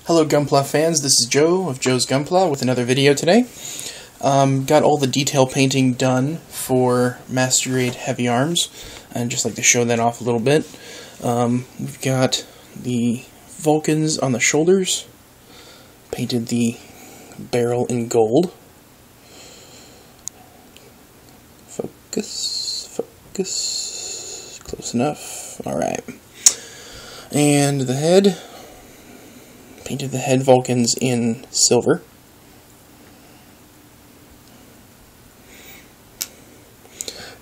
Hello Gunpla fans, this is Joe of Joe's Gunpla with another video today. Got all the detail painting done for Master Grade Heavy Arms, and just like to show that off a little bit. We've got the Vulcans on the shoulders, painted the barrel in gold. Focus, close enough, alright. And the head, painted the head Vulcans in silver.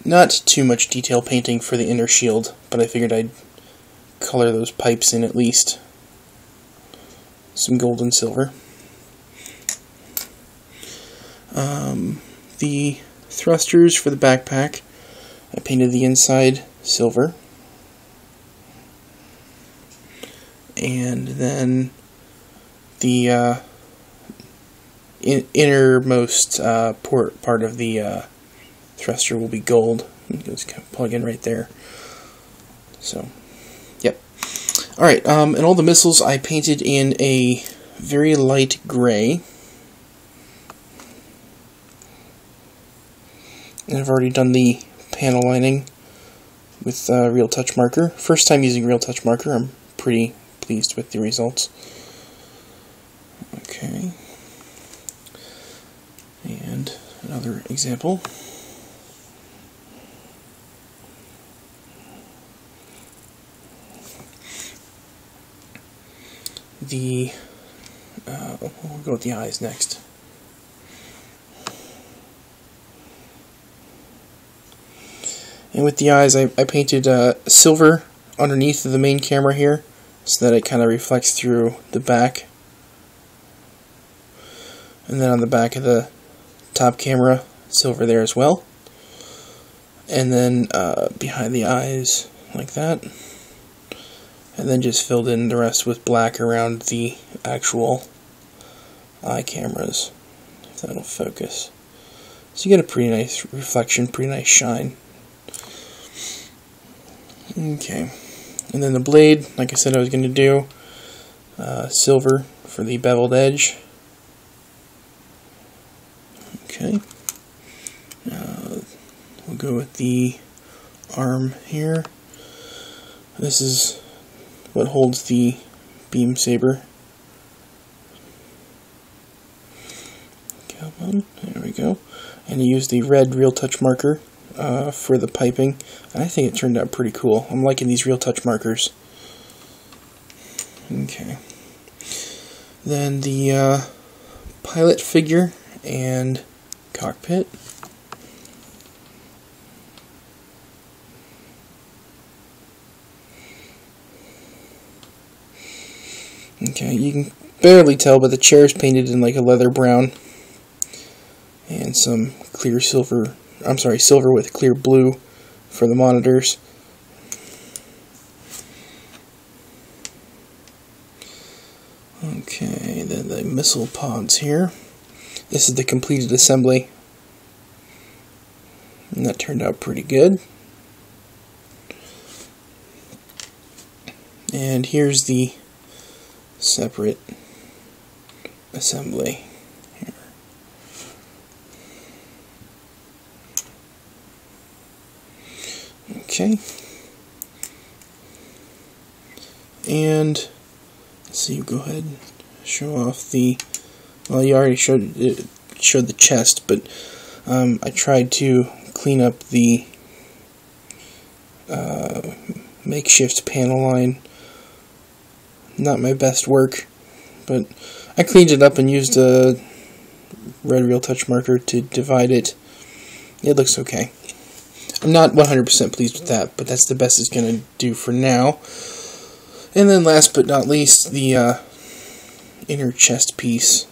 Not too much detail painting for the inner shield, but I figured I'd color those pipes in at least some gold and silver. The thrusters for the backpack, I painted the inside silver. And then the innermost part of the thruster will be gold. Just kind of plug in right there. So, yep. Alright, and all the missiles I painted in a very light gray. And I've already done the panel lining with Real Touch marker. First time using Real Touch marker, I'm pretty pleased with the results. Okay. And another example. We'll go with the eyes next. And with the eyes, I painted silver underneath of the main camera here, so that it kind of reflects through the back. And then on the back of the top camera, silver there as well. And then behind the eyes, like that. And then just filled in the rest with black around the actual eye cameras, if that'll focus. So you get a pretty nice reflection, pretty nice shine. Okay, and then the blade, like I said I was going to do, silver for the beveled edge. Okay, we'll go with the arm here. This is what holds the beam saber. Come on, there we go. And you use the red Real Touch marker for the piping. And I think it turned out pretty cool. I'm liking these Real Touch markers. Okay. Then the pilot figure and cockpit. Okay, you can barely tell, but the chair is painted in like a leather brown. And some clear silver, silver with clear blue for the monitors. Okay, then the missile pods here. This is the completed assembly. And that turned out pretty good. And here's the separate assembly. Here. Okay. And let's see, go ahead and show off the, well, you already showed the chest, but I tried to clean up the makeshift panel line. Not my best work, but I cleaned it up and used a red Real Touch marker to divide it. It looks okay. I'm not 100% pleased with that, but that's the best it's going to do for now. And then last but not least, the inner chest piece.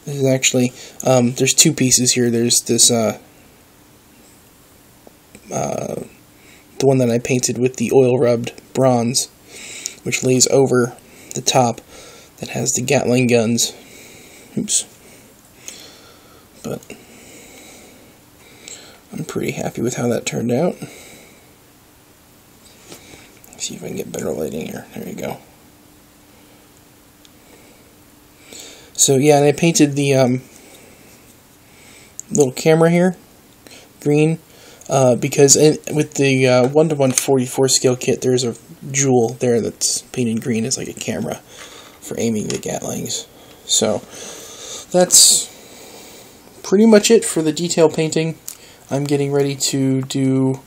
This is actually, there's two pieces here. There's this, the one that I painted with the oil rubbed bronze, which lays over the top, that has the Gatling guns. Oops. But I'm pretty happy with how that turned out. See if I can get better lighting here. There you go. So yeah, and I painted the little camera here green because with the 1:1 44 scale kit, there's a jewel there that's painted green as like a camera for aiming the Gatlings. So that's pretty much it for the detail painting. I'm getting ready to do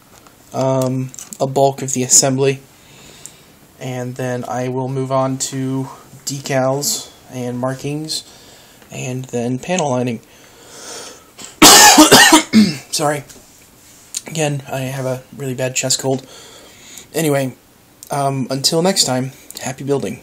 a bulk of the assembly, and then I will move on to decals and markings, and then panel lining. Sorry. Again, I have a really bad chest cold. Anyway, until next time, happy building.